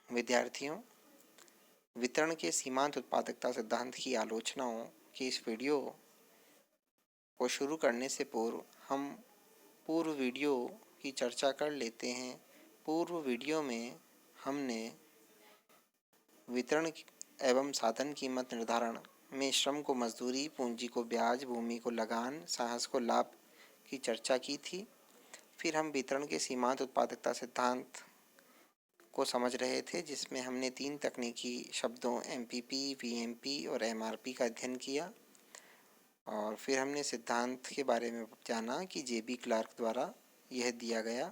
विद्यार्थियों, वितरण के सीमांत उत्पादकता सिद्धांत की आलोचनाओं के इस वीडियो को शुरू करने से पूर्व हम पूर्व वीडियो की चर्चा कर लेते हैं। पूर्व वीडियो में हमने वितरण एवं साधन कीमत निर्धारण में श्रम को मजदूरी, पूंजी को ब्याज, भूमि को लगान, साहस को लाभ की चर्चा की थी। फिर हम वितरण के सीमांत उत्पादकता सिद्धांत को समझ रहे थे, जिसमें हमने 3 तकनीकी शब्दों एमपीपी, वीएमपी और एमआरपी का अध्ययन किया। और फिर हमने सिद्धांत के बारे में जाना कि जेबी क्लार्क द्वारा यह दिया गया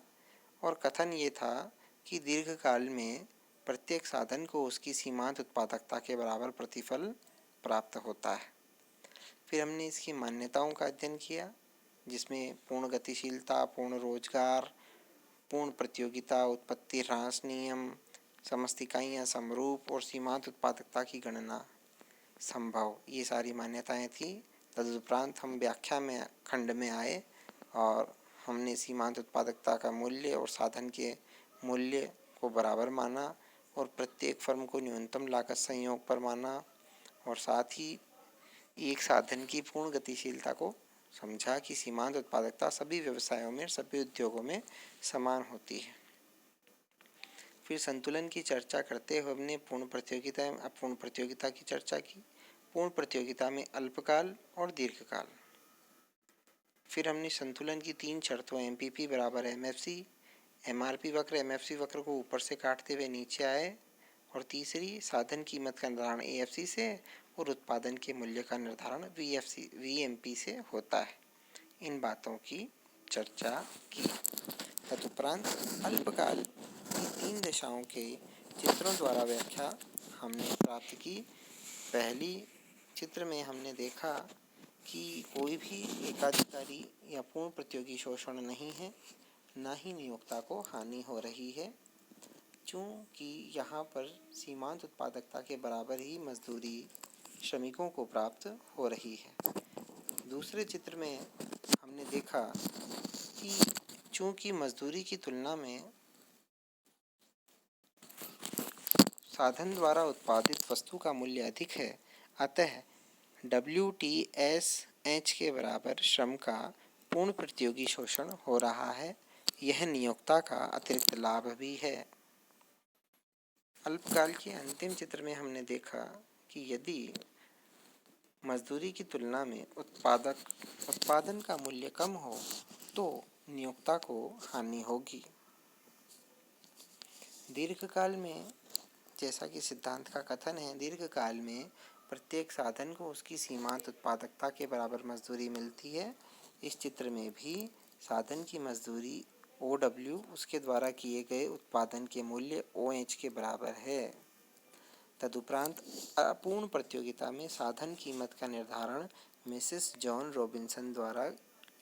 और कथन ये था कि दीर्घकाल में प्रत्येक साधन को उसकी सीमांत उत्पादकता के बराबर प्रतिफल प्राप्त होता है। फिर हमने इसकी मान्यताओं का अध्ययन किया, जिसमें पूर्ण गतिशीलता, पूर्ण रोजगार, पूर्ण प्रतियोगिता, उत्पत्ति ह्रास नियम, समस्त इकाइयाँ समरूप और सीमांत उत्पादकता की गणना संभव, ये सारी मान्यताएं थी। तदुपरांत हम व्याख्या में खंड में आए और हमने सीमांत उत्पादकता का मूल्य और साधन के मूल्य को बराबर माना और प्रत्येक फर्म को न्यूनतम लागत संयोग पर माना और साथ ही एक साधन की पूर्ण गतिशीलता को समझा कि सीमांत उत्पादकता सभी व्यवसायों में, सभी उद्योगों में समान होती है। फिर संतुलन की चर्चा करते हुए हमने पूर्ण प्रतियोगिता एवं अपूर्ण प्रतियोगिता की चर्चा की। पूर्ण प्रतियोगिता में अल्पकाल और दीर्घकाल। फिर हमने संतुलन की 3 शर्तों एमपीपी बराबर एमएफसी, एमआरपी वक्र एमएफसी वक्र को ऊपर से काटते हुए नीचे आए और तीसरी साधन कीमत का निर्धारण एएफसी से और उत्पादन के मूल्य का निर्धारण वीएमपी से होता है। इन बातों की चर्चा की। तदुपरांत अल्पकाल की 3 दशाओं के चित्रों द्वारा व्याख्या हमने प्राप्त की। पहली चित्र में हमने देखा कि कोई भी एकाधिकारी या पूर्ण प्रतियोगी शोषण नहीं है, न ही नियोक्ता को हानि हो रही है, चूँकि यहाँ पर सीमांत उत्पादकता के बराबर ही मजदूरी श्रमिकों को प्राप्त हो रही है। दूसरे चित्र में हमने देखा कि चूँकि मजदूरी की तुलना में साधन द्वारा उत्पादित वस्तु का मूल्य अधिक है, अतः WTSH के बराबर श्रम का पूर्ण प्रतियोगी शोषण हो रहा है। यह नियोक्ता का अतिरिक्त लाभ भी है। अल्पकाल के अंतिम चित्र में हमने देखा कि यदि मजदूरी की तुलना में उत्पादन का मूल्य कम हो तो नियोक्ता को हानि होगी। दीर्घकाल में, जैसा कि सिद्धांत का कथन है, दीर्घकाल में प्रत्येक साधन को उसकी सीमांत उत्पादकता के बराबर मजदूरी मिलती है। इस चित्र में भी साधन की मजदूरी OW उसके द्वारा किए गए उत्पादन के मूल्य OH के बराबर है। तदुपरांत अपूर्ण प्रतियोगिता में साधन कीमत का निर्धारण मिसेस जॉन रॉबिन्सन द्वारा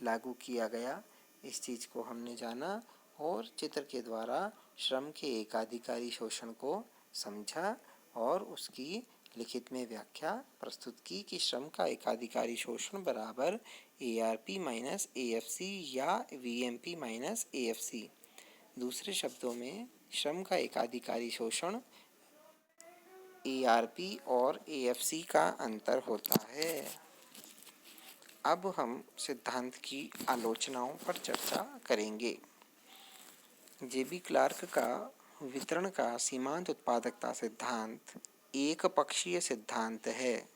लागू किया गया। इस चीज़ को हमने जाना और चित्र के द्वारा श्रम के एकाधिकारी शोषण को समझा और उसकी लिखित में व्याख्या प्रस्तुत की कि श्रम का एकाधिकारी शोषण बराबर ARP माइनस AFC या VMP माइनस AFC। दूसरे शब्दों में श्रम का एकाधिकारी शोषण ARP और AFC का अंतर होता है। अब हम सिद्धांत की आलोचनाओं पर चर्चा करेंगे। जेबी क्लार्क का वितरण का सीमांत उत्पादकता सिद्धांत एक पक्षीय सिद्धांत है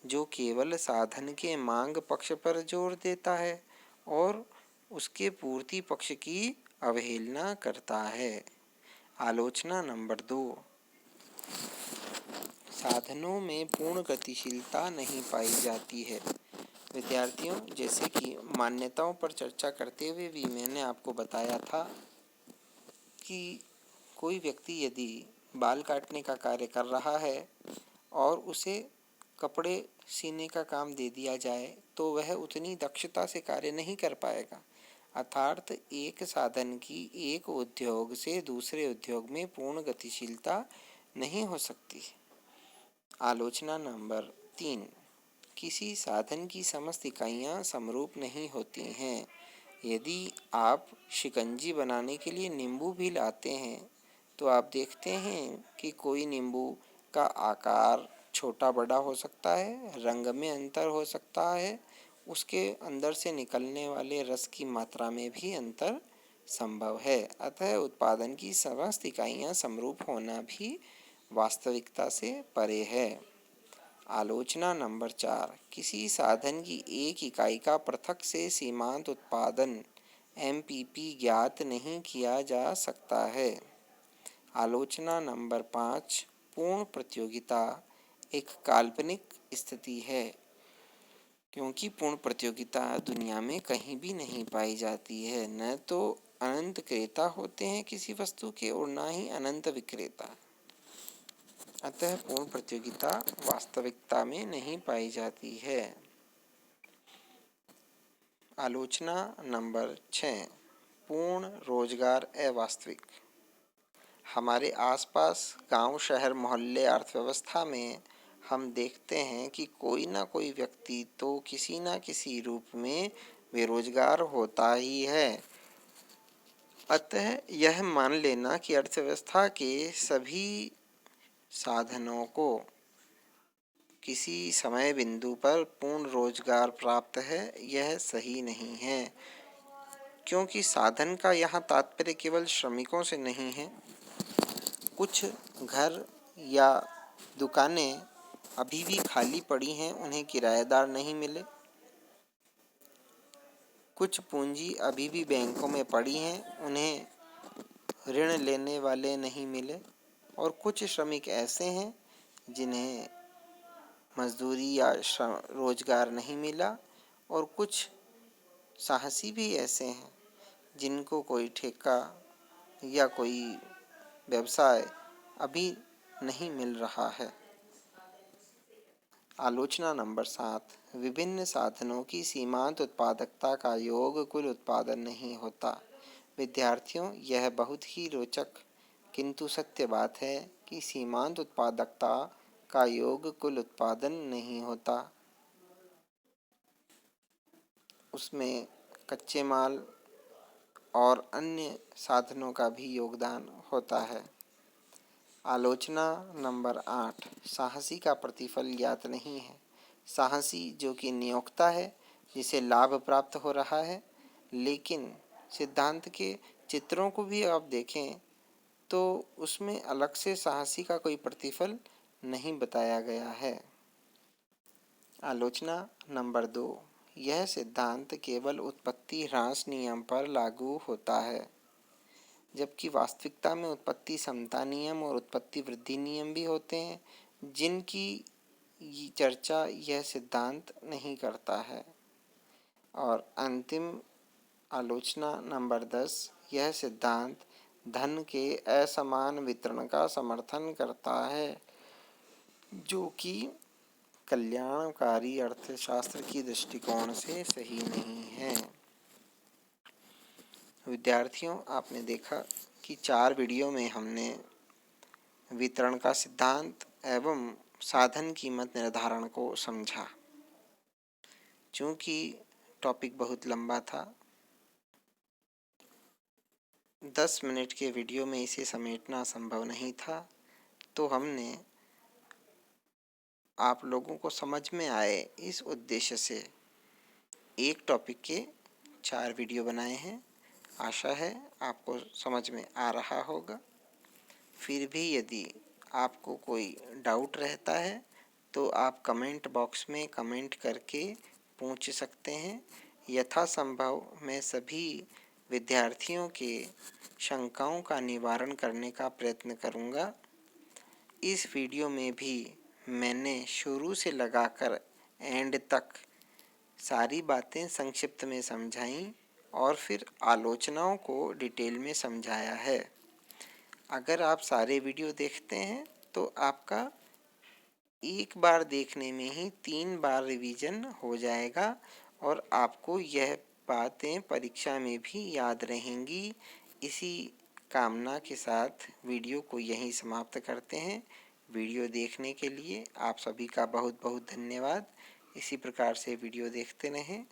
जो केवल साधन के मांग पक्ष पर जोर देता है और उसके पूर्ति पक्ष की अवहेलना करता है। आलोचना नंबर 2, साधनों में पूर्ण गतिशीलता नहीं पाई जाती है। विद्यार्थियों, जैसे कि मान्यताओं पर चर्चा करते हुए भी मैंने आपको बताया था कि कोई व्यक्ति यदि बाल काटने का कार्य कर रहा है और उसे कपड़े सीने का काम दे दिया जाए तो वह उतनी दक्षता से कार्य नहीं कर पाएगा। अर्थात एक साधन की एक उद्योग से दूसरे उद्योग में पूर्ण गतिशीलता नहीं हो सकती। आलोचना नंबर 3, किसी साधन की समस्त इकाइयाँ समरूप नहीं होती हैं। यदि आप शिकंजी बनाने के लिए नींबू भी लाते हैं तो आप देखते हैं कि कोई नींबू का आकार छोटा बड़ा हो सकता है, रंग में अंतर हो सकता है, उसके अंदर से निकलने वाले रस की मात्रा में भी अंतर संभव है। अतः उत्पादन की समस्त इकाइयां समरूप होना भी वास्तविकता से परे है। आलोचना नंबर 4, किसी साधन की एक इकाई का पृथक से सीमांत उत्पादन एमपीपी ज्ञात नहीं किया जा सकता है। आलोचना नंबर 5, पूर्ण प्रतियोगिता एक काल्पनिक स्थिति है, क्योंकि पूर्ण प्रतियोगिता दुनिया में कहीं भी नहीं पाई जाती है। न तो अनंत क्रेता होते हैं किसी वस्तु के और न ही अनंत विक्रेता। अतः पूर्ण प्रतियोगिता वास्तविकता में नहीं पाई जाती है। आलोचना नंबर 6, पूर्ण रोजगार अवास्तविक। हमारे आसपास गांव, शहर, मोहल्ले, अर्थव्यवस्था में हम देखते हैं कि कोई ना कोई व्यक्ति तो किसी न किसी रूप में बेरोजगार होता ही है। अतः यह मान लेना कि अर्थव्यवस्था के सभी साधनों को किसी समय बिंदु पर पूर्ण रोजगार प्राप्त है, यह सही नहीं है, क्योंकि साधन का यहाँ तात्पर्य केवल श्रमिकों से नहीं है। कुछ घर या दुकानें अभी भी खाली पड़ी हैं, उन्हें किराएदार नहीं मिले। कुछ पूंजी अभी भी बैंकों में पड़ी हैं, उन्हें ऋण लेने वाले नहीं मिले। और कुछ श्रमिक ऐसे हैं जिन्हें मजदूरी या रोजगार नहीं मिला। और कुछ साहसी भी ऐसे हैं जिनको कोई ठेका या कोई व्यवसाय अभी नहीं मिल रहा है। आलोचना नंबर 7, विभिन्न साधनों की सीमांत उत्पादकता का योग कुल उत्पादन नहीं होता। विद्यार्थियों, यह बहुत ही रोचक किंतु सत्य बात है कि सीमांत उत्पादकता का योग कुल उत्पादन नहीं होता। उसमें कच्चे माल और अन्य साधनों का भी योगदान होता है। आलोचना नंबर 8, साहसी का प्रतिफल ज्ञात नहीं है। साहसी जो कि नियोक्ता है, जिसे लाभ प्राप्त हो रहा है, लेकिन सिद्धांत के चित्रों को भी आप देखें तो उसमें अलग से साहसी का कोई प्रतिफल नहीं बताया गया है। आलोचना नंबर 2, यह सिद्धांत केवल उत्पत्ति ह्रास नियम पर लागू होता है, जबकि वास्तविकता में उत्पत्ति समता नियम और उत्पत्ति वृद्धि नियम भी होते हैं, जिनकी चर्चा यह सिद्धांत नहीं करता है। और अंतिम आलोचना नंबर 10, यह सिद्धांत धन के असमान वितरण का समर्थन करता है, जो कि कल्याणकारी अर्थशास्त्र की दृष्टिकोण से सही नहीं है। विद्यार्थियों, आपने देखा कि 4 वीडियो में हमने वितरण का सिद्धांत एवं साधन कीमत निर्धारण को समझा। चूँकि टॉपिक बहुत लंबा था, 10 मिनट के वीडियो में इसे समेटना संभव नहीं था, तो हमने आप लोगों को समझ में आए इस उद्देश्य से एक टॉपिक के 4 वीडियो बनाए हैं। आशा है आपको समझ में आ रहा होगा। फिर भी यदि आपको कोई डाउट रहता है तो आप कमेंट बॉक्स में कमेंट करके पूछ सकते हैं। यथासंभव मैं सभी विद्यार्थियों के शंकाओं का निवारण करने का प्रयत्न करूंगा। इस वीडियो में भी मैंने शुरू से लगाकर एंड तक सारी बातें संक्षिप्त में समझाई और फिर आलोचनाओं को डिटेल में समझाया है। अगर आप सारे वीडियो देखते हैं तो आपका एक बार देखने में ही 3 बार रिवीजन हो जाएगा और आपको यह बातें परीक्षा में भी याद रहेंगी। इसी कामना के साथ वीडियो को यहीं समाप्त करते हैं। वीडियो देखने के लिए आप सभी का बहुत बहुत धन्यवाद। इसी प्रकार से वीडियो देखते रहें।